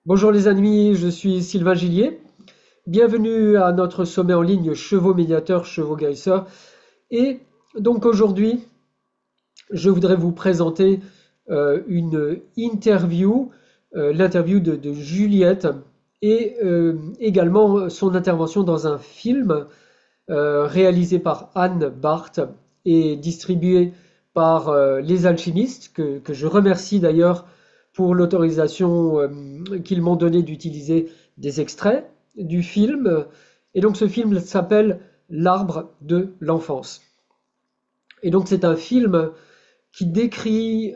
Bonjour les amis, je suis Sylvain Gillier. Bienvenue à notre sommet en ligne Chevaux médiateurs, chevaux guérisseurs. Et donc aujourd'hui, je voudrais vous présenter une interview, l'interview de Juliette et également son intervention dans un film réalisé par Anne Barth et distribué par Les Alchimistes, que je remercie d'ailleurs pour l'autorisation qu'ils m'ont donnée d'utiliser des extraits du film. Et donc ce film s'appelle L'arbre de l'enfance. Et donc c'est un film qui décrit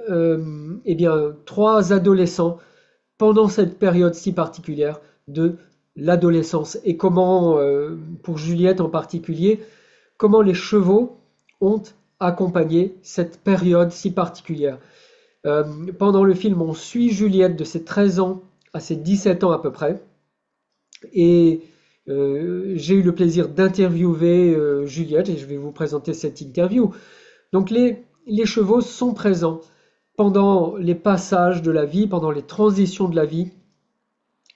eh bien, trois adolescents pendant cette période si particulière de l'adolescence et comment, pour Juliette en particulier, comment les chevaux ont accompagné cette période si particulière. Euh, Pendant le film, on suit Juliette de ses 13 ans à ses 17 ans à peu près. Et j'ai eu le plaisir d'interviewer Juliette et je vais vous présenter cette interview. Donc les chevaux sont présents pendant les passages de la vie, pendant les transitions de la vie.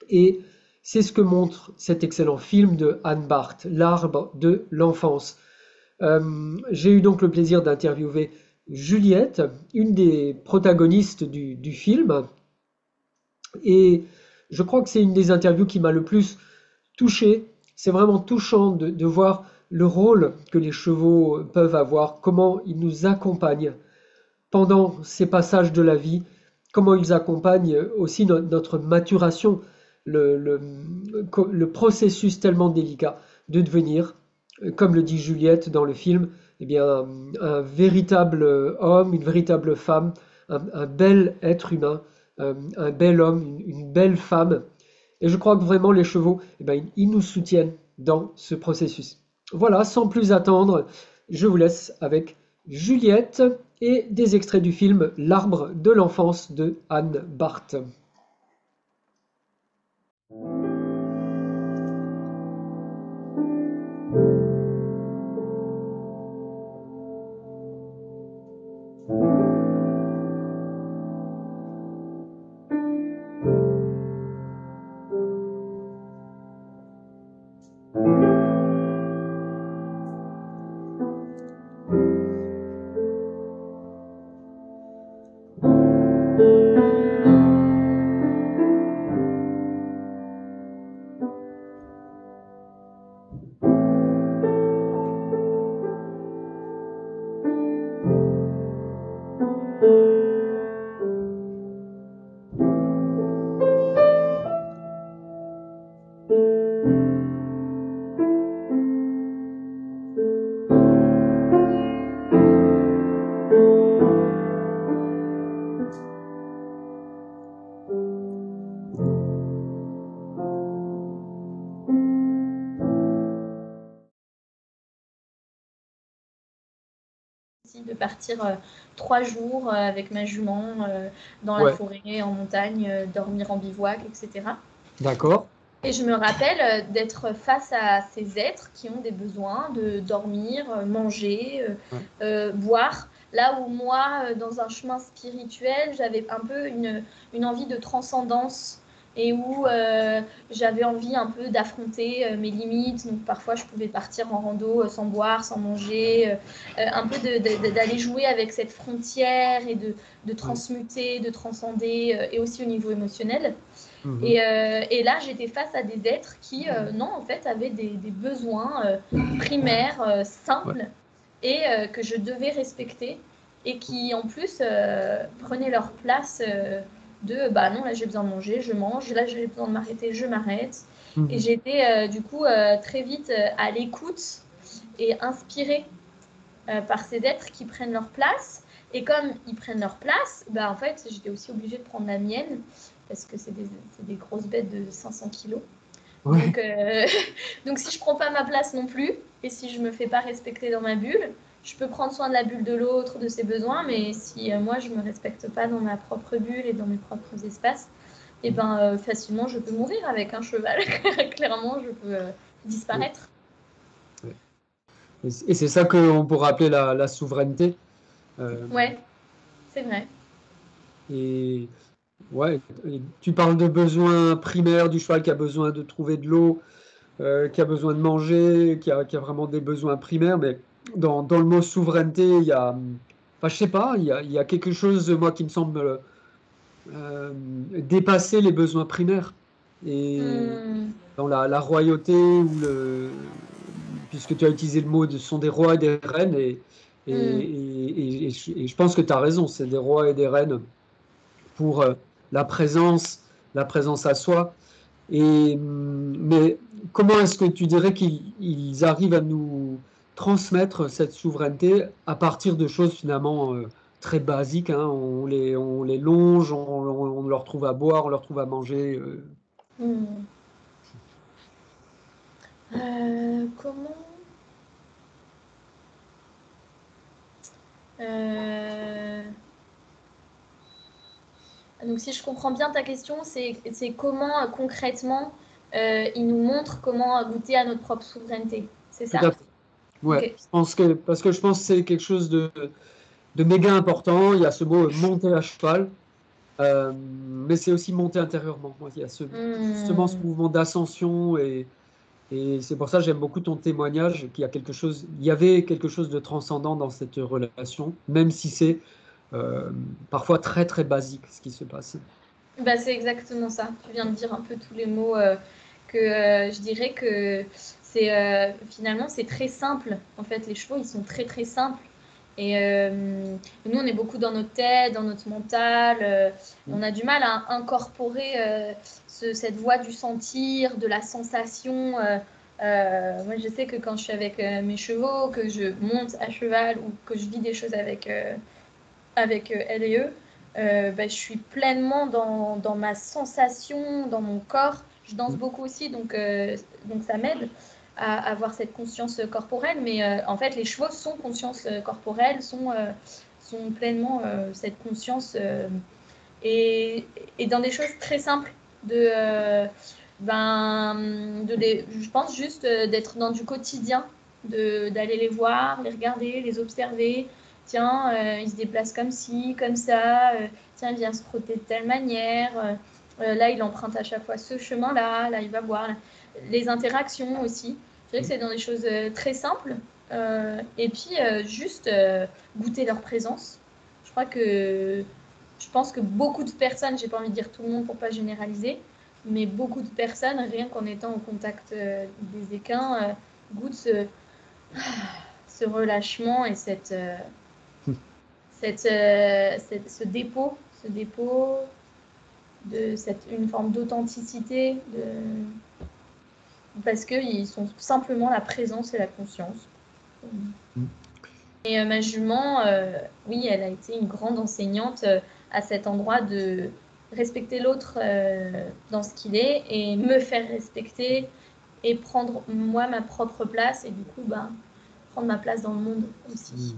Et c'est ce que montre cet excellent film de Anne Barth, L'arbre de l'enfance. J'ai eu donc le plaisir d'interviewer Juliette, une des protagonistes du film, et je crois que c'est une des interviews qui m'a le plus touché. C'est vraiment touchant de voir le rôle que les chevaux peuvent avoir, comment ils nous accompagnent pendant ces passages de la vie, comment ils accompagnent aussi notre maturation, le, le, le processus tellement délicat de devenir, comme le dit Juliette dans le film, eh bien, véritable homme, une véritable femme, un bel être humain, un bel homme, une belle femme. Et je crois que vraiment les chevaux, eh bien, ils nous soutiennent dans ce processus. Voilà, sans plus attendre, je vous laisse avec Juliette et des extraits du film L'arbre de l'enfance de Anne Barth. De partir 3 jours avec ma jument dans la Ouais, forêt, en montagne, dormir en bivouac, etc. d'accord. Et je me rappelle d'être face à ces êtres qui ont des besoins de dormir, manger, Ouais. boire. Là où moi, dans un chemin spirituel, j'avais un peu une envie de transcendance et où j'avais envie un peu d'affronter mes limites. Donc parfois, je pouvais partir en rando sans boire, sans manger, un peu d'aller jouer avec cette frontière et de Ouais. transmuter, de transcender, et aussi au niveau émotionnel. Mhm. Et là, j'étais face à des êtres qui, non, en fait, avaient des besoins primaires, Ouais. simples, et que je devais respecter, et qui, en plus, prenaient leur place de, bah non, là, j'ai besoin de manger, je mange, là, j'ai besoin de m'arrêter, je m'arrête. Et Mhm. j'étais, du coup, très vite à l'écoute et inspirée par ces êtres qui prennent leur place. Et comme ils prennent leur place, bah, en fait, j'étais aussi obligée de prendre la mienne parce que c'est des grosses bêtes de 500 kilos. Donc, Ouais. donc si je prends pas ma place non plus et si je me fais pas respecter dans ma bulle, je peux prendre soin de la bulle de l'autre, de ses besoins, mais si moi je me respecte pas dans ma propre bulle et dans mes propres espaces, et ben facilement je peux mourir avec un cheval. Clairement, je peux Ouais. disparaître. Ouais. Et c'est ça qu'on pourrait appeler la souveraineté. Euh, Ouais, c'est vrai. et Ouais, et tu parles de besoins primaires du cheval qui a besoin de trouver de l'eau, qui a besoin de manger, qui a vraiment des besoins primaires, mais dans le mot souveraineté, il y a, enfin, je sais pas, il y a quelque chose, moi, qui me semble dépasser les besoins primaires. Et Hmm, dans la royauté, puisque tu as utilisé le mot, ce sont des rois et des reines, hmm. et je pense que tu as raison, c'est des rois et des reines pour la la présence à soi. Mais comment est-ce que tu dirais qu'ils arrivent à nous transmettre cette souveraineté à partir de choses finalement très basiques, hein? On les longe, on leur trouve à boire, on leur trouve à manger. Hmm. Comment? Euh, Donc, si je comprends bien ta question, c'est comment concrètement ils nous montrent comment goûter à notre propre souveraineté. C'est Tout ça? à fait. Ouais. Ok. Parce que je pense que c'est quelque chose de méga important. Il y a ce mot monter à cheval. Mais c'est aussi monter intérieurement. Moi, il y a justement ce Hmm. mouvement d'ascension et c'est pour ça que j'aime beaucoup ton témoignage, il y avait quelque chose de transcendant dans cette relation, même si c'est parfois très très basique ce qui se passe. Bah, c'est exactement ça. Tu viens de dire un peu tous les mots que je dirais que c'est finalement c'est très simple. En fait, les chevaux, ils sont très très simples. Et nous, on est beaucoup dans notre tête, dans notre mental. On a du mal à incorporer cette voie du sentir, de la sensation. Moi, je sais que quand je suis avec mes chevaux, que je monte à cheval ou que je vis des choses avec elle et eux, bah, je suis pleinement dans ma sensation, dans mon corps. Je danse beaucoup aussi, donc ça m'aide à avoir cette conscience corporelle. Mais en fait, les chevaux sont conscience corporelle, sont pleinement cette conscience et, et dans des choses très simples je pense juste d'être dans du quotidien, d'aller les voir, les regarder, les observer. Tiens, il se déplace comme ci, comme ça. Tiens, il vient se frotter de telle manière. Là, il emprunte à chaque fois ce chemin-là. Là, il va boire. Les interactions aussi. Je dirais que c'est dans des choses très simples. Et puis, juste goûter leur présence. Je crois que je pense que beaucoup de personnes, j'ai pas envie de dire tout le monde pour pas généraliser, mais beaucoup de personnes, rien qu'en étant au contact des équins, goûtent ce relâchement et ce dépôt une forme d'authenticité, parce qu'ils sont simplement la présence et la conscience. Et ma jument, oui, elle a été une grande enseignante à cet endroit de respecter l'autre dans ce qu'il est et me faire respecter et prendre moi ma propre place et du coup bah, prendre ma place dans le monde aussi. Mm.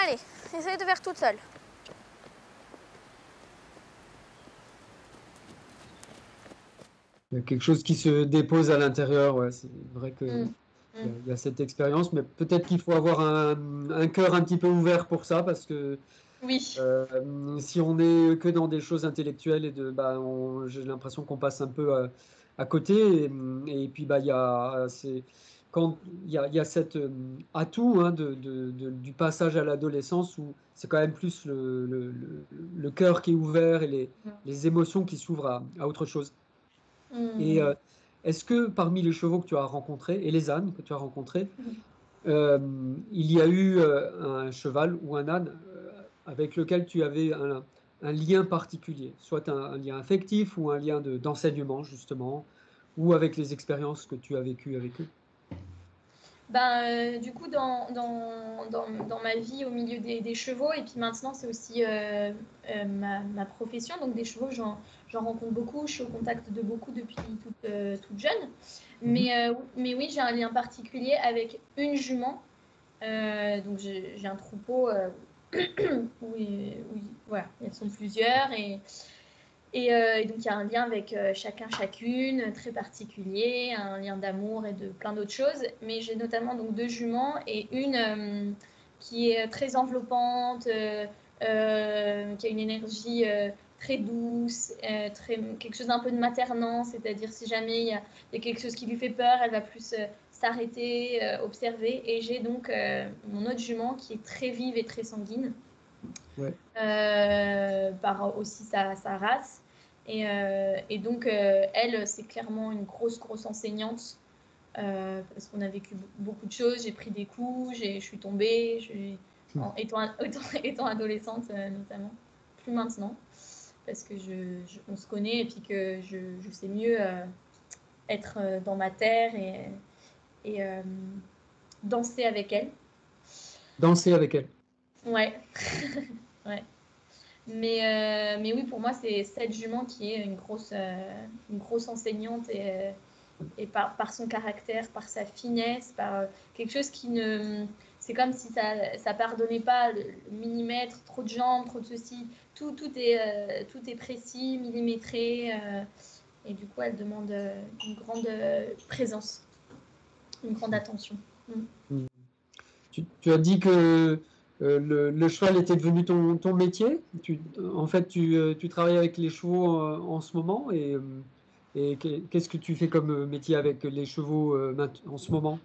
Allez, essaye de faire toute seule. Il y a quelque chose qui se dépose à l'intérieur, ouais, c'est vrai que Mm. Mm. il y a cette expérience, mais peut-être qu'il faut avoir un cœur un petit peu ouvert pour ça, parce que Oui. si on est que dans des choses intellectuelles j'ai l'impression qu'on passe un peu à côté. Et puis bah quand il y a cet atout hein, du passage à l'adolescence où c'est quand même plus le cœur qui est ouvert et les émotions qui s'ouvrent à autre chose. Et Mm. est-ce que parmi les chevaux que tu as rencontrés et les ânes que tu as rencontrés, Mm. il y a eu un cheval ou un âne avec lequel tu avais un lien particulier, soit un lien affectif ou un lien d'enseignement, justement, ou avec les expériences que tu as vécues avec eux. Ben, du coup, dans ma vie au milieu des chevaux, et puis maintenant, c'est aussi ma profession. Donc, des chevaux, j'en rencontre beaucoup. Je suis au contact de beaucoup depuis toute jeune. Mhm. Mais oui, j'ai un lien particulier avec une jument. Donc, j'ai un troupeau où voilà, elles sont plusieurs. Et donc, il y a un lien avec chacun, chacune, très particulier, un lien d'amour et de plein d'autres choses. Mais j'ai notamment donc 2 juments et une qui est très enveloppante, qui a une énergie très douce, quelque chose d'un peu de maternant, c'est-à-dire si jamais il y a quelque chose qui lui fait peur, elle va plus s'arrêter, observer. Et j'ai donc mon autre jument qui est très vive et très sanguine, Ouais. par aussi sa race. Et donc, elle, c'est clairement une grosse enseignante, parce qu'on a vécu beaucoup de choses. J'ai pris des coups, je suis tombée, étant adolescente notamment. Plus maintenant, parce que on se connaît et puis que je sais mieux être dans ma terre et danser avec elle. Danser avec elle. Ouais, ouais. Mais oui, pour moi, c'est cette jument qui est une grosse enseignante et par son caractère, par sa finesse, par quelque chose qui ne. C'est comme si ça pardonnait pas le millimètre, trop de jambes, trop de ceci. Tout est précis, millimétré. Et du coup, elle demande une grande présence, une grande attention. Mm. Tu as dit que le cheval était devenu ton métier. En fait, tu travailles avec les chevaux en ce moment et qu'est-ce que tu fais comme métier avec les chevaux en ce moment?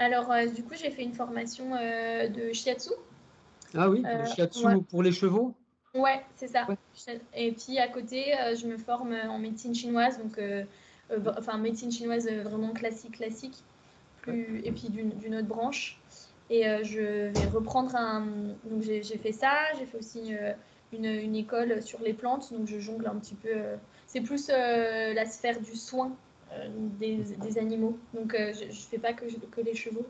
Alors, du coup, j'ai fait une formation de shiatsu. Ah oui, le Ouais. shiatsu pour les chevaux? Ouais, c'est ça. Ouais. Et puis à côté, je me forme en médecine chinoise, donc enfin médecine chinoise vraiment classique, Ouais. et puis d'une autre branche. Et je vais reprendre un. Donc j'ai fait ça, j'ai fait aussi une école sur les plantes, donc je jongle un petit peu. C'est plus la sphère du soin des animaux. Donc je fais pas que les chevaux.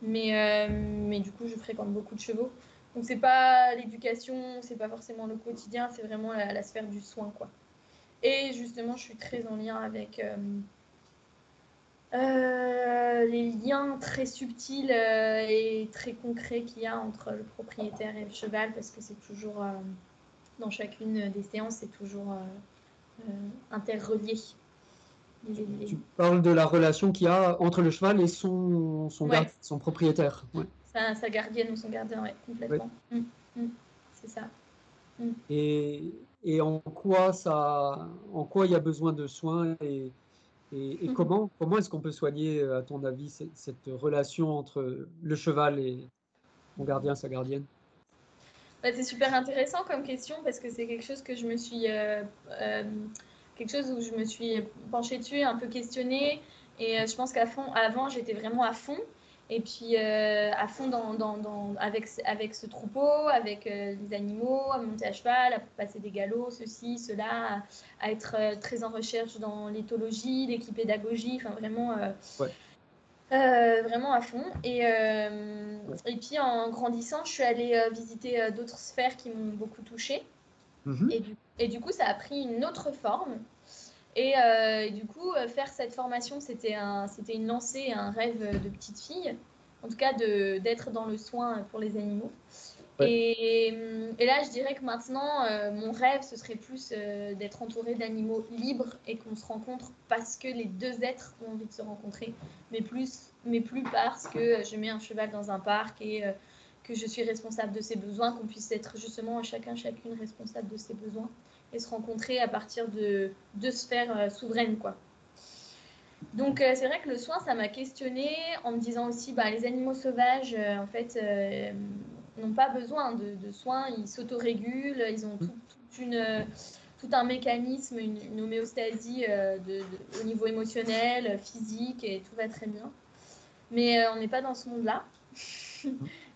Mais du coup, je fréquente beaucoup de chevaux. Donc, c'est pas l'éducation, c'est pas forcément le quotidien, c'est vraiment la sphère du soin, quoi. Et justement, je suis très en lien avec les liens très subtils et très concrets qu'il y a entre le propriétaire et le cheval, parce que c'est toujours, dans chacune des séances, c'est toujours interrelié. Tu parles de la relation qu'il y a entre le cheval et Ouais, son propriétaire. Ouais. sa gardienne ou son gardien, ouais, Ouais. complètement. Mm. C'est ça. Mm. Et en quoi il y a besoin de soins et comment est-ce qu'on peut soigner, à ton avis, cette relation entre le cheval et son gardien, sa gardienne? Bah, c'est super intéressant comme question parce que c'est quelque chose que je me suis euh, quelque chose où je me suis penchée dessus, un peu questionnée. Et je pense avant, j'étais vraiment à fond. Et puis à fond avec ce troupeau, avec les animaux, à monter à cheval, à passer des galops, ceci, cela, à être très en recherche dans l'éthologie, l'équipédagogie, enfin vraiment Ouais. vraiment à fond. Ouais. Et puis en grandissant, je suis allée visiter d'autres sphères qui m'ont beaucoup touchée. Mhm. Et du coup, ça a pris une autre forme. Et du coup, faire cette formation, c'était une lancée, un rêve de petite fille. En tout cas, d'être dans le soin pour les animaux. Ouais. Et là, je dirais que maintenant, mon rêve, ce serait plus d'être entourée d'animaux libres et qu'on se rencontre parce que les deux êtres ont envie de se rencontrer, mais plus parce que je mets un cheval dans un parc et que je suis responsable de ses besoins, qu'on puisse être justement chacune responsable de ses besoins et se rencontrer à partir de deux sphères souveraines, quoi. Donc c'est vrai que le soin, ça m'a questionnée en me disant aussi, bah, les animaux sauvages, en fait, n'ont pas besoin de soins, ils s'autorégulent, ils ont tout un mécanisme, une homéostasie au niveau émotionnel, physique, et tout va très bien. Mais on n'est pas dans ce monde-là.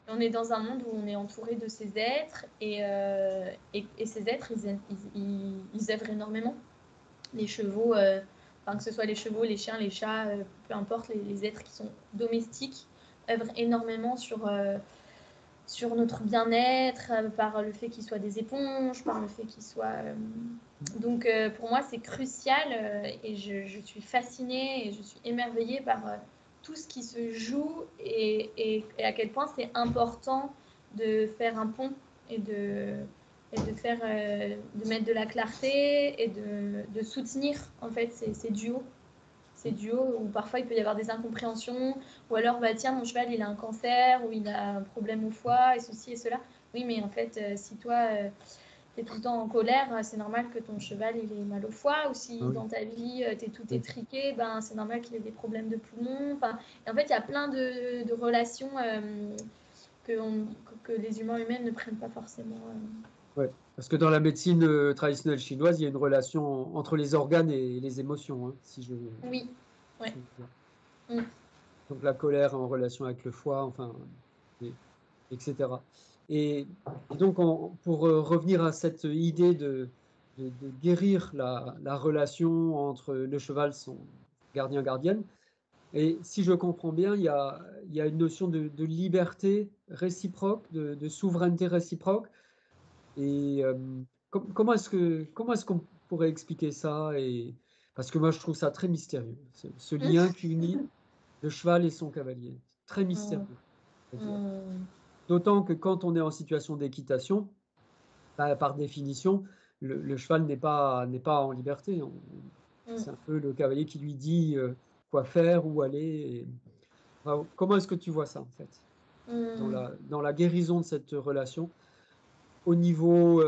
On est dans un monde où on est entouré de ces êtres, et ces êtres, ils œuvrent énormément. Les chevaux, enfin, que ce soit les chevaux, les chiens, les chats, peu importe, les êtres qui sont domestiques, œuvrent énormément sur notre bien-être, par le fait qu'ils soient des éponges, par le fait qu'ils soient. Donc pour moi, c'est crucial et je suis fascinée et je suis émerveillée par tout ce qui se joue et à quel point c'est important de faire un pont et et de mettre de la clarté et de soutenir en fait ces duos. Ces duos où parfois il peut y avoir des incompréhensions, ou alors bah tiens mon cheval il a un cancer, ou il a un problème au foie, et ceci et cela. Oui mais en fait si toi tu es tout le temps en colère, c'est normal que ton cheval il ait mal au foie, ou si Oui. dans ta vie tu es tout étriqué, ben, c'est normal qu'il ait des problèmes de poumons. Enfin, et en fait il y a plein de relations que, que les humains ne prennent pas forcément. Ouais. Parce que dans la médecine traditionnelle chinoise, il y a une relation entre les organes et les émotions, hein, Oui, ouais. si je vois. Mm. Donc la colère en relation avec le foie, enfin, et- etc. Et, et donc, pour revenir à cette idée de guérir la relation entre le cheval, son gardien-gardienne, et si je comprends bien, il y a une notion de liberté réciproque, de souveraineté réciproque. Et comment est-ce qu'on pourrait expliquer ça? Et, parce que moi, je trouve ça très mystérieux, ce lien qui unit le cheval et son cavalier. Très Mm. mystérieux, à dire. Mm. D'autant que quand on est en situation d'équitation, bah, par définition, le cheval n'est pas en liberté. Mm. C'est un peu le cavalier qui lui dit quoi faire, où aller. Enfin, comment est-ce que tu vois ça, en fait, Mm. dans la guérison de cette relation, au niveau,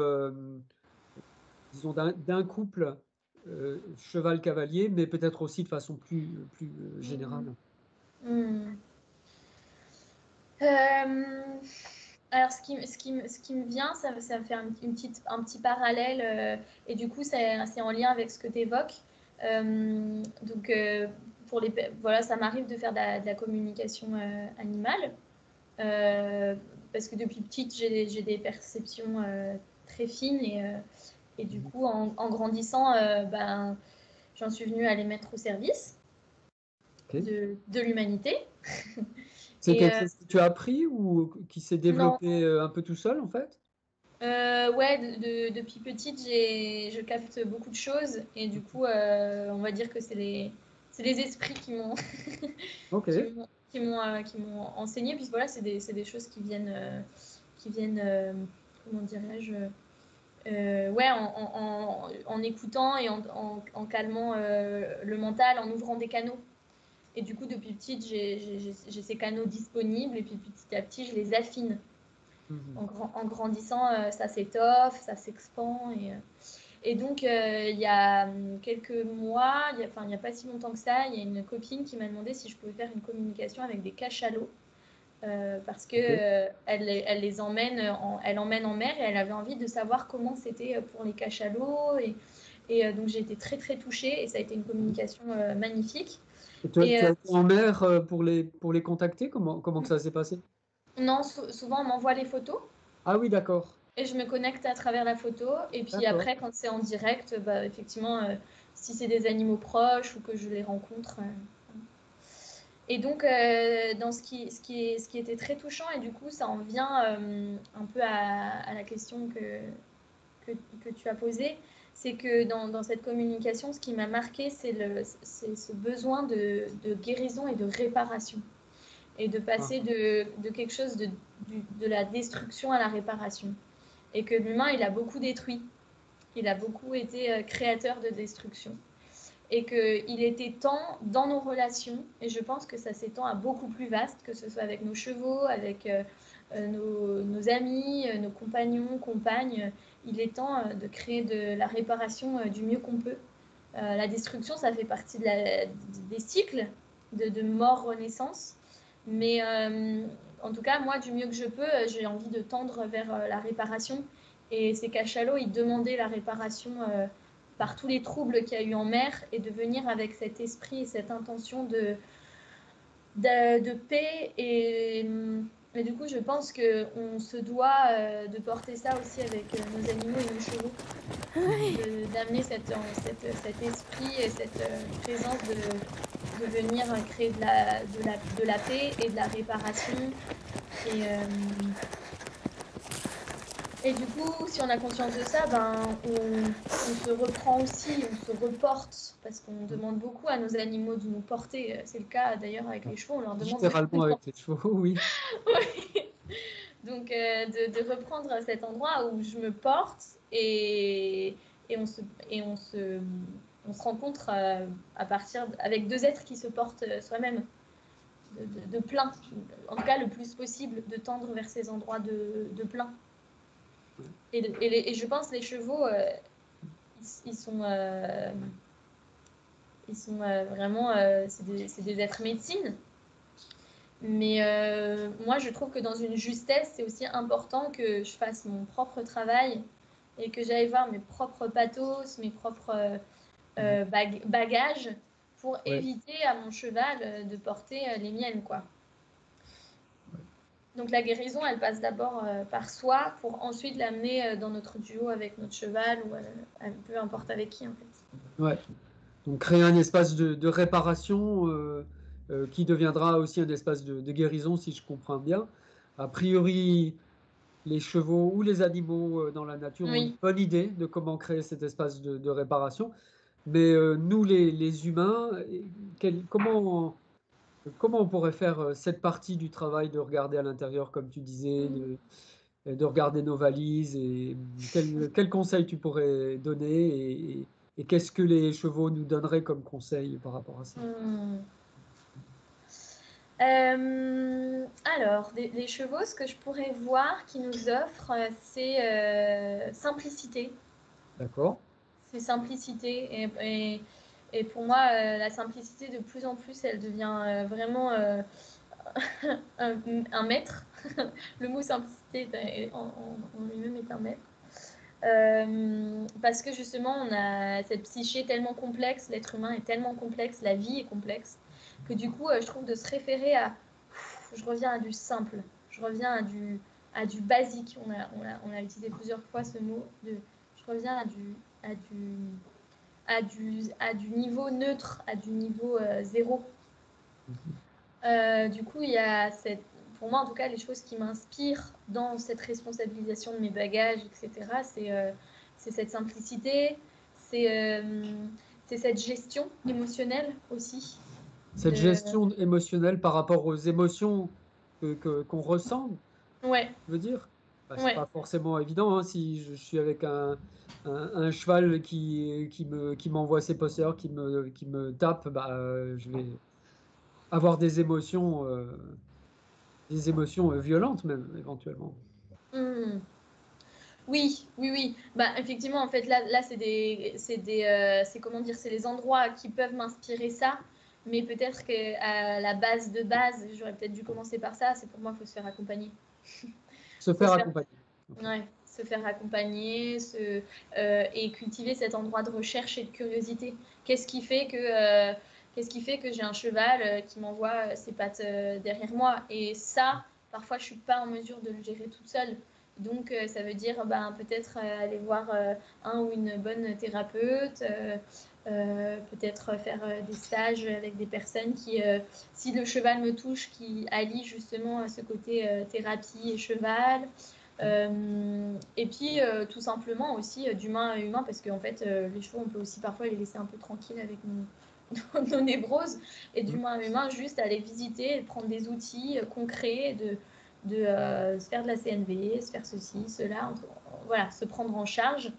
disons, d'un couple cheval-cavalier, mais peut-être aussi de façon plus Mm. générale? Mm. Euh, alors, ce qui me vient, ça me fait un petit parallèle, et du coup, c'est en lien avec ce que tu évoques. Donc, voilà, ça m'arrive de faire de la communication animale, euh, parce que depuis petite, j'ai des perceptions très fines, et du Mhm. coup, en grandissant, ben, j'en suis venue à les mettre au service Ok. de l'humanité. C'est Et quelque chose que tu as appris ou qui s'est non, développé un peu tout seul, en fait? ouais, depuis petite, je capte beaucoup de choses, et du coup, on va dire que c'est les esprits Ok. qui m'ont enseigné. Puis voilà, c'est des choses qui viennent, comment dirais-je, ouais, en écoutant et en calmant le mental, en ouvrant des canaux. Et du coup, depuis petite, j'ai ces canaux disponibles, et puis petit à petit, je les affine. Mhm. En grandissant, ça s'étoffe, ça s'expand. Et donc, il y a quelques mois, enfin, il n'y a pas si longtemps que ça, il y a une copine qui m'a demandé si je pouvais faire une communication avec des cachalots. Parce que Ok. elle les emmène elle emmène en mer, et elle avait envie de savoir comment c'était pour les cachalots. Donc, j'ai été très, très touchée, et ça a été une communication magnifique. Et Et tu as été en mer pour les contacter? Comment que ça s'est passé? non, souvent, on m'envoie les photos. Ah oui, d'accord. Et je me connecte à travers la photo. Et puis D'accord. après, quand c'est en direct, bah, effectivement, si c'est des animaux proches ou que je les rencontre. Et donc, dans ce qui était très touchant, et du coup, ça en vient un peu à la question que, que tu as posée, c'est que dans cette communication, ce qui m'a marqué, c'est ce besoin de guérison et de réparation. Et de Ah, passer de quelque chose de la destruction à la réparation. Et que l'humain, il a beaucoup détruit. Il a beaucoup été créateur de destruction. Et qu'il était temps dans nos relations, et je pense que ça s'étend à beaucoup plus vaste, que ce soit avec nos chevaux, avec nos amis, nos compagnons, compagnes. Il est temps de créer de la réparation du mieux qu'on peut. La destruction, ça fait partie des cycles de mort-renaissance. Mais en tout cas, moi, du mieux que je peux, j'ai envie de tendre vers la réparation. Et ces cachalots, ils demandaient la réparation par tous les troubles qu'il y a eu en mer, et de venir avec cet esprit et cette intention de paix. Et du coup, je pense qu'on se doit de porter ça aussi avec nos animaux et nos chevaux, mhm. d'amener cet esprit et cette présence de venir créer de la paix et de la réparation. Et, et du coup, si on a conscience de ça, ben, on se reprend aussi, on se reporte, parce qu'on demande beaucoup à nos animaux de nous porter. C'est le cas d'ailleurs avec les chevaux, on leur demande de Littéralement nous avec porter. les chevaux, oui. Donc, de reprendre cet endroit où je me porte et on se, et on se rencontre avec deux êtres qui se portent soi-même, de plein. En tout cas, le plus possible, de tendre vers ces endroits de plein. Et je pense que les chevaux, ils sont vraiment, c'est des êtres médecine. Mais moi, je trouve que dans une justesse, c'est aussi important que je fasse mon propre travail et que j'aille voir mes propres pathos, mes propres bagages pour éviter à mon cheval de porter les miennes, quoi. Donc la guérison, elle passe d'abord par soi pour ensuite l'amener dans notre duo avec notre cheval ou peu importe avec qui, en fait. Ouais. Donc créer un espace de réparation qui deviendra aussi un espace de guérison, si je comprends bien. A priori, les chevaux ou les animaux dans la nature ont une Oui. bonne idée de comment créer cet espace de réparation. Mais nous, les humains, comment on pourrait faire cette partie du travail de regarder à l'intérieur, comme tu disais, de regarder nos valises et quel conseil tu pourrais donner et qu'est-ce que les chevaux nous donneraient comme conseil par rapport à ça? Hmm. Alors, des chevaux, ce que je pourrais voir qui nous offrent, c'est simplicité. D'accord? C'est simplicité. Et pour moi, la simplicité, de plus en plus, elle devient vraiment un maître. Le mot simplicité en lui-même est un maître. Parce que justement, on a cette psyché tellement complexe, l'être humain est tellement complexe, la vie est complexe, que du coup, je trouve de se référer je reviens à du simple, je reviens à du basique. On a utilisé plusieurs fois ce mot, je reviens à du niveau neutre, à du niveau zéro. Du coup, il y a pour moi en tout cas, les choses qui m'inspirent dans cette responsabilisation de mes bagages, etc., c'est cette simplicité, c'est c'est cette gestion émotionnelle aussi. Cette De... gestion émotionnelle par rapport aux émotions qu'on ressent, Ouais, je veux dire, bah, c'est ouais. pas forcément évident hein, si je suis avec un cheval qui m'envoie ses posteurs, qui me tape, bah, je vais avoir des émotions violentes même, éventuellement. Hmm. Oui, oui, oui. Bah, effectivement, en fait, là c'est comment dire, c'est les endroits qui peuvent m'inspirer ça. Mais peut-être qu'à la base de base, j'aurais peut-être dû commencer par ça. C'est pour moi, il faut se faire accompagner. Se Faut faire se faire, accompagner. Ok. ouais, se faire accompagner et cultiver cet endroit de recherche et de curiosité. Qu'est-ce qui fait qu'est-ce qui fait que j'ai un cheval qui m'envoie ses pattes derrière moi? Et ça, parfois, je suis pas en mesure de le gérer toute seule. Donc, ça veut dire ben, peut-être aller voir un ou une bonne thérapeute, peut-être faire des stages avec des personnes si le cheval me touche, qui allient justement à ce côté thérapie et cheval. Et puis, tout simplement aussi d'humain à humain, parce qu'en fait, les chevaux, on peut aussi parfois les laisser un peu tranquilles avec nos névroses, et Mm. d'humain à humain, juste aller visiter, prendre des outils concrets, se faire de la CNV, se faire ceci, cela, voilà, se prendre en charge.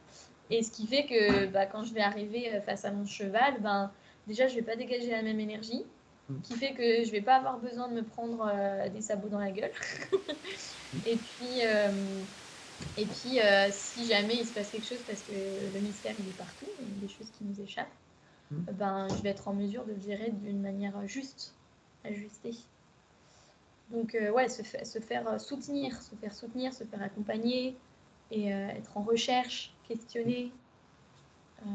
Et ce qui fait que bah, quand je vais arriver face à mon cheval, ben, déjà, je ne vais pas dégager la même énergie, Mm. qui fait que je ne vais pas avoir besoin de me prendre des sabots dans la gueule. Et puis, si jamais il se passe quelque chose, parce que le mystère, il est partout, il y a des choses qui nous échappent, Mm. ben, je vais être en mesure de le gérer d'une manière juste, ajustée. Donc, ouais, se faire soutenir, se faire accompagner et être en recherche, questionner, euh,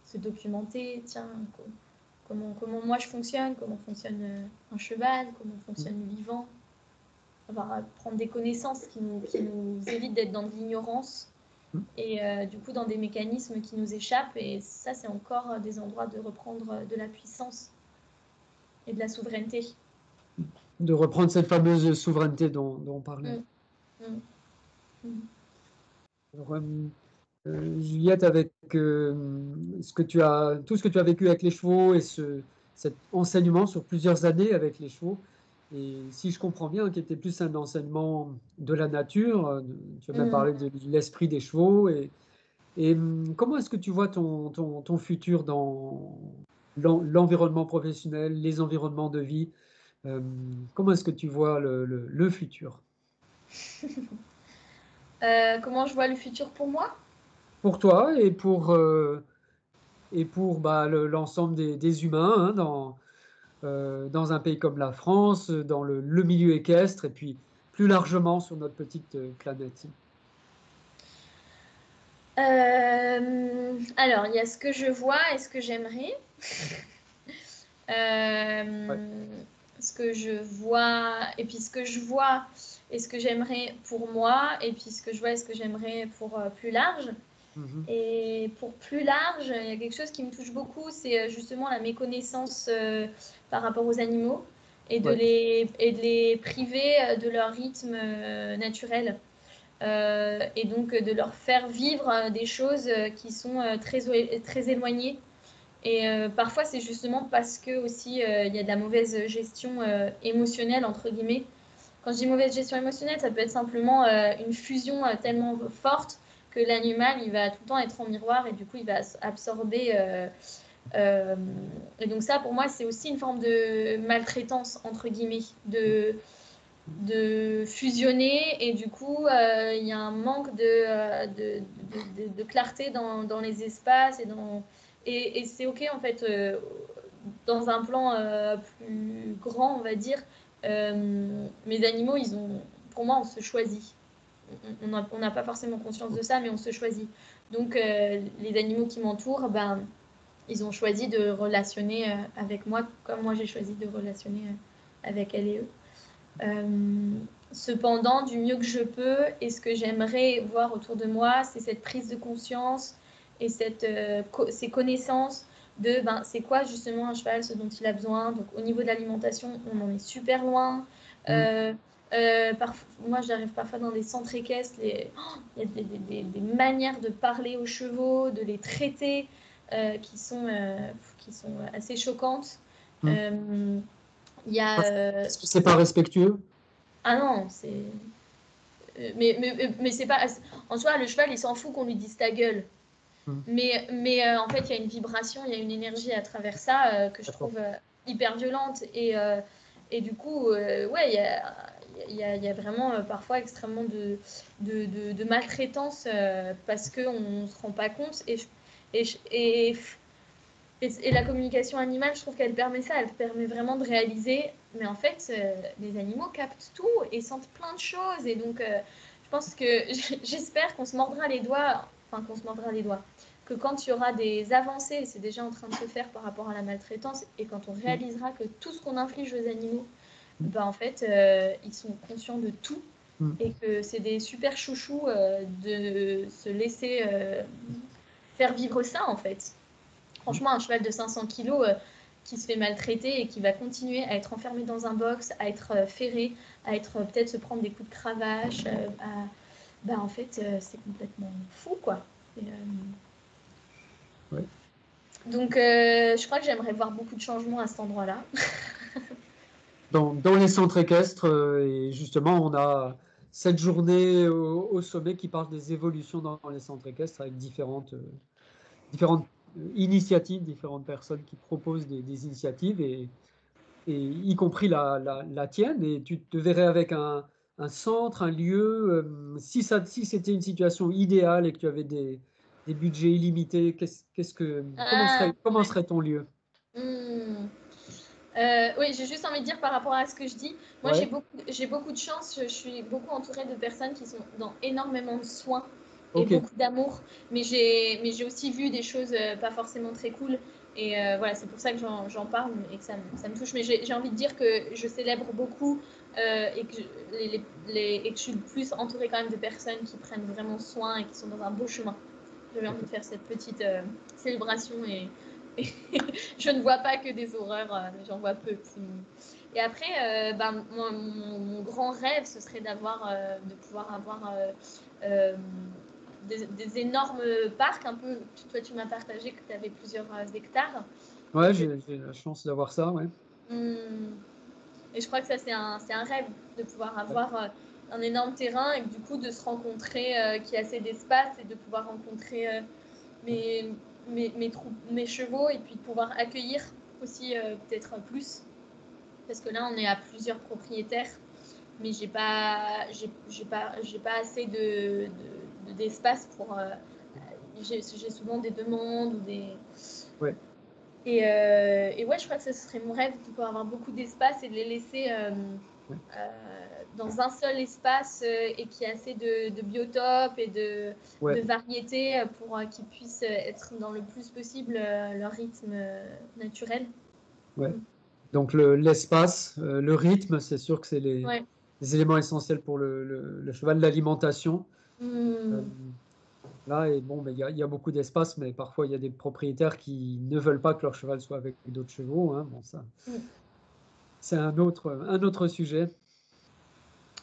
se documenter. Tiens, comment moi je fonctionne, comment fonctionne un cheval, comment Mm. fonctionne le vivant. Prendre des connaissances qui nous évitent d'être dans de l'ignorance Mm. et du coup dans des mécanismes qui nous échappent. Et ça, c'est encore des endroits de reprendre de la puissance et de la souveraineté. De reprendre cette fameuse souveraineté dont on parlait. Mm, mm, mm. Alors, Juliette, avec tout ce que tu as vécu avec les chevaux et cet enseignement sur plusieurs années avec les chevaux, et si je comprends bien, qui était plus un enseignement de la nature. Tu as même Mm. parlé de l'esprit des chevaux. Comment est-ce que tu vois ton futur dans l'environnement professionnel, les environnements de vie? Euh, Comment est-ce que tu vois le futur Comment je vois le futur pour moi? pour toi et pour bah, l'ensemble des humains hein, dans un pays comme la France, dans le milieu équestre et puis plus largement sur notre petite planète? Alors, il y a ce que je vois et ce que j'aimerais. Ouais. Euh, Ce que je vois, et puis ce que je vois et ce que j'aimerais pour moi, et puis ce que je vois et ce que j'aimerais pour plus large. Mhm. Et pour plus large, il y a quelque chose qui me touche beaucoup, c'est justement la méconnaissance par rapport aux animaux Ouais. et de les priver de leur rythme naturel. Et donc de leur faire vivre des choses qui sont très éloignées. Et parfois, c'est justement parce que aussi il y a de la mauvaise gestion émotionnelle, entre guillemets. Quand je dis mauvaise gestion émotionnelle, ça peut être simplement une fusion tellement forte que l'animal, il va tout le temps être en miroir et du coup, il va absorber. Euh, et donc ça, pour moi, c'est aussi une forme de maltraitance, entre guillemets, de fusionner et du coup il y a un manque de clarté dans les espaces et c'est ok en fait dans un plan plus grand on va dire mes animaux ils ont pour moi on se choisit on n'a pas forcément conscience de ça mais on se choisit donc les animaux qui m'entourent ben ils ont choisi de relationner avec moi comme moi j'ai choisi de relationner avec elle et eux euh, cependant, du mieux que je peux, et ce que j'aimerais voir autour de moi, c'est cette prise de conscience et ces connaissances de ben, c'est quoi justement un cheval, ce dont il a besoin. Donc au niveau de l'alimentation, on en est super loin. Mm. Euh, Moi, j'arrive parfois dans des centres équestres, il y a des manières de parler aux chevaux, de les traiter qui sont assez choquantes. Mm. Euh, il y a, Est-ce que c'est pas respectueux? ah non, c'est. Mais c'est pas. En soi, le cheval, il s'en fout qu'on lui dise ta gueule. Mm. En fait, il y a une vibration, il y a une énergie à travers ça que je D'accord. trouve hyper violente. Et du coup, ouais, il y a vraiment parfois extrêmement de maltraitance parce qu'on ne se rend pas compte. Et, et, et la communication animale, je trouve qu'elle permet ça, elle permet vraiment de réaliser, mais en fait, les animaux captent tout et sentent plein de choses. Et donc, je pense que j'espère qu'on se mordra les doigts, enfin qu'on se mordra les doigts, que quand il y aura des avancées, c'est déjà en train de se faire par rapport à la maltraitance, et quand on Mm. réalisera que tout ce qu'on inflige aux animaux, Mm. ben en fait, ils sont conscients de tout Mm. et que c'est des super chouchous de se laisser faire vivre ça en fait. Mm. Franchement, un cheval de 500 kilos qui se fait maltraiter et qui va continuer à être enfermé dans un box, à être ferré, à être peut-être se prendre des coups de cravache, bah, en fait, c'est complètement fou, quoi. Et, Ouais. donc, je crois que j'aimerais voir beaucoup de changements à cet endroit-là. Dans les centres équestres, et justement, on a cette journée au sommet qui parle des évolutions dans les centres équestres avec différentes initiatives, différentes personnes qui proposent des initiatives et y compris la tienne. Et tu te verrais avec un centre, un lieu. Si c'était une situation idéale et que tu avais des budgets illimités, Ah, comment ouais. serait ton lieu? Hmm. Oui, j'ai juste envie de dire par rapport à ce que je dis, moi Ouais, j'ai beaucoup de chance, je suis beaucoup entourée de personnes qui sont dans énormément de soins et ok. beaucoup d'amour, mais j'ai aussi vu des choses pas forcément très cool et voilà, c'est pour ça que j'en parle et que ça me touche, mais j'ai envie de dire que je célèbre beaucoup et que et que je suis le plus entourée quand même de personnes qui prennent vraiment soin et qui sont dans un beau chemin. J'avais envie de D'accord. faire cette petite célébration et je ne vois pas que des horreurs, j'en vois peu. Et après, ben, mon grand rêve, ce serait de pouvoir avoir des énormes parcs, un peu. Toi, tu m'as partagé que tu avais plusieurs hectares et Ouais, que j'ai la chance d'avoir ça, ouais. hmm, Et je crois que ça, c'est un rêve de pouvoir Ouais. avoir un énorme terrain et du coup de se rencontrer, qu'il y ait assez d'espace et de pouvoir rencontrer Ouais. mes, mes chevaux et puis de pouvoir accueillir aussi peut-être plus. Parce que là, on est à plusieurs propriétaires, mais j'ai pas assez d'espace pour. J'ai souvent des demandes ou des. Ouais. Et ouais, je crois que ce serait mon rêve de pouvoir avoir beaucoup d'espace et de les laisser Ouais. dans un seul espace et qu'il y ait assez de biotopes et Ouais. de variétés pour qu'ils puissent être dans le plus possible leur rythme naturel. Ouais. Mm. Donc l'espace, le rythme, c'est sûr que c'est Ouais. les éléments essentiels pour le cheval, l'alimentation. Euh, Mm. Là, et bon, mais il y a beaucoup d'espace, mais parfois il y a des propriétaires qui ne veulent pas que leur cheval soit avec d'autres chevaux, hein. Bon, ça, Mm. c'est un autre sujet.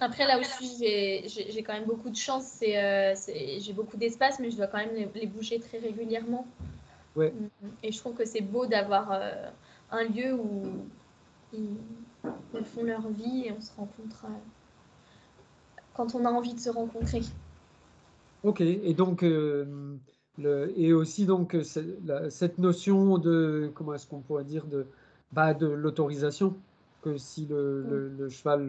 Après, là aussi, j'ai quand même beaucoup de chance. J'ai beaucoup d'espace, mais je dois quand même les bouger très régulièrement. Ouais, Mm. Et je trouve que c'est beau d'avoir un lieu où ils, ils font leur vie et on se rencontre quand on a envie de se rencontrer. ok. Et donc, et aussi donc cette notion de, comment est-ce qu'on pourrait dire, de l'autorisation, que si Mm. le cheval,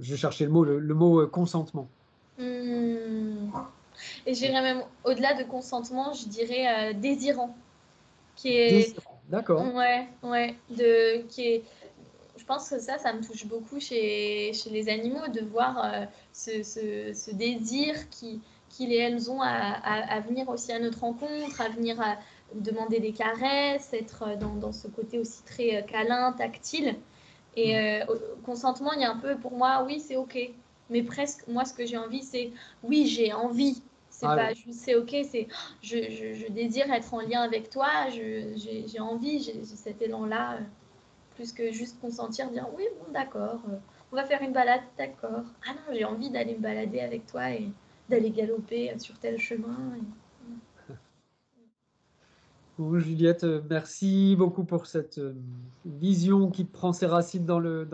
je cherchais le mot consentement. Mm. Et j'irais même au-delà de consentement, je dirais désirant, qui est, Désirant, d'accord. ouais, ouais, qui est, je pense que ça me touche beaucoup chez les animaux, de voir ce désir qu'ils et elles ont à venir aussi à notre rencontre, à venir demander des caresses, être dans ce côté aussi très câlin, tactile. Et Mhm. consentement, il y a un peu pour moi, oui, c'est ok. Mais presque, moi, ce que j'ai envie, c'est oui, j'ai envie. C'est Ah pas oui. juste, c'est ok, c'est je désire être en lien avec toi, j'ai envie, j'ai cet élan-là, plus que juste consentir, dire oui, bon, d'accord, on va faire une balade, d'accord. Ah non, j'ai envie d'aller me balader avec toi et d'aller galoper sur tel chemin. Bon, Juliette, merci beaucoup pour cette vision qui prend ses racines dans le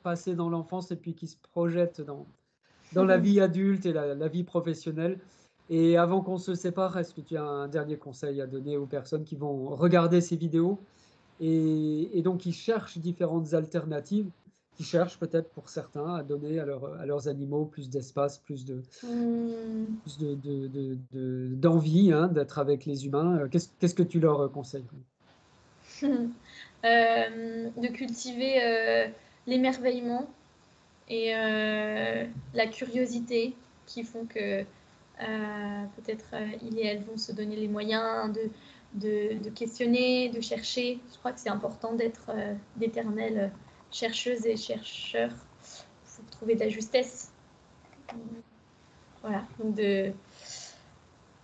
passé, dans l'enfance, et puis qui se projette dans la vie adulte et la vie professionnelle. Et avant qu'on se sépare, est-ce que tu as un dernier conseil à donner aux personnes qui vont regarder ces vidéos et donc qui cherchent différentes alternatives, qui cherchent peut-être pour certains à donner à leurs animaux plus d'espace, Hmm. plus d'envie, hein, d'être avec les humains? Qu'est-ce que tu leur conseillerais? De cultiver l'émerveillement et la curiosité qui font que peut-être ils et elles vont se donner les moyens de questionner, de chercher. Je crois que c'est important d'être d'éternelles chercheuses et chercheurs pour trouver de la justesse. Voilà, donc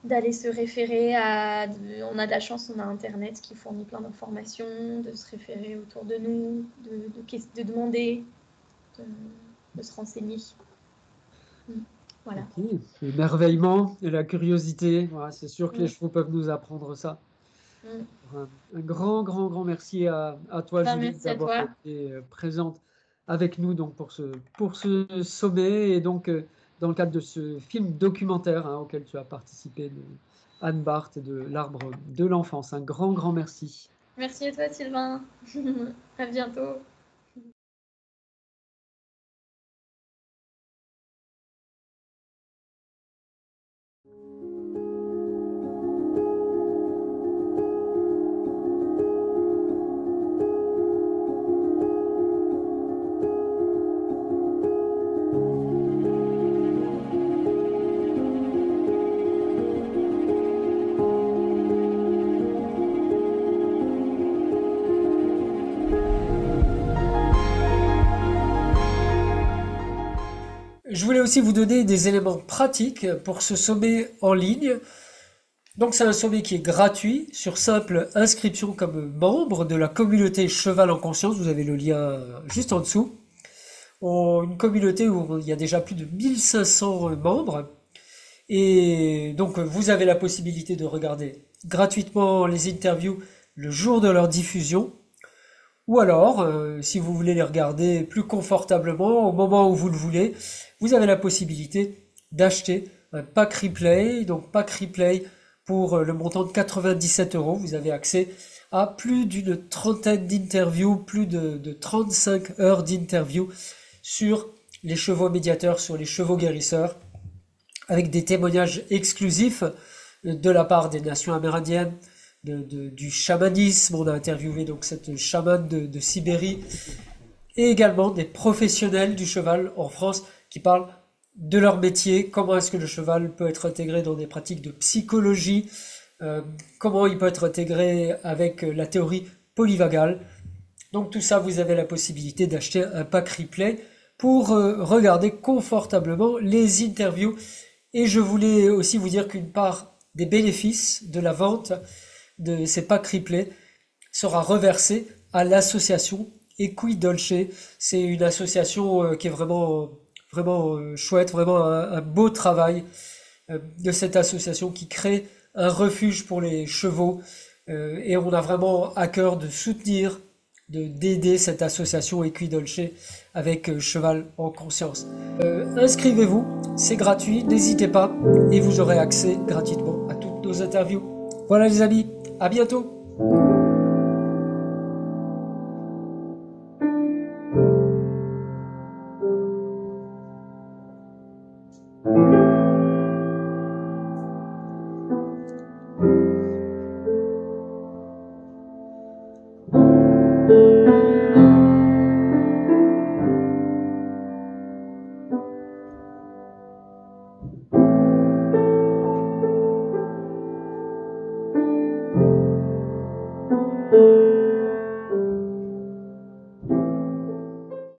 d'aller se référer à. On a de la chance, on a Internet qui fournit plein d'informations, de se référer autour de nous, de demander, de, de se renseigner. Voilà. Ok, l'émerveillement et la curiosité, voilà, c'est sûr que les Mm. chevaux peuvent nous apprendre ça. Mm. Un grand merci à toi, Ben, Juliette, merci à d'avoir toi. été présente avec nous donc, pour ce sommet et donc dans le cadre de ce film documentaire, hein, auquel tu as participé, de Anne Barth et de l'Arbre de l'enfance. Un grand merci. Merci à toi, Sylvain. À bientôt. Je voulais aussi vous donner des éléments pratiques pour ce sommet en ligne. Donc c'est un sommet qui est gratuit sur simple inscription comme membre de la communauté Cheval en Conscience. Vous avez le lien juste en dessous. Une communauté où il y a déjà plus de 1500 membres. Et donc vous avez la possibilité de regarder gratuitement les interviews le jour de leur diffusion. Ou alors, si vous voulez les regarder plus confortablement, au moment où vous le voulez, vous avez la possibilité d'acheter un pack replay. Donc pack replay pour le montant de 97 euros. Vous avez accès à plus d'une trentaine d'interviews, plus de 35 heures d'interviews sur les chevaux médiateurs, sur les chevaux guérisseurs, avec des témoignages exclusifs de la part des nations amérindiennes, du chamanisme. On a interviewé donc cette chamane de Sibérie, et également des professionnels du cheval en France qui parlent de leur métier, comment est-ce que le cheval peut être intégré dans des pratiques de psychologie, comment il peut être intégré avec la théorie polyvagale. Donc tout ça, vous avez la possibilité d'acheter un pack replay pour regarder confortablement les interviews. Et je voulais aussi vous dire qu'une part des bénéfices de la vente de ces packs replay sera reversée à l'association Equidolce. C'est une association qui est vraiment chouette, vraiment un beau travail de cette association qui crée un refuge pour les chevaux, et on a vraiment à cœur de soutenir, d'aider cette association Equidolce avec Cheval en Conscience. Inscrivez-vous, c'est gratuit, n'hésitez pas, et vous aurez accès gratuitement à toutes nos interviews. Voilà les amis, à bientôt.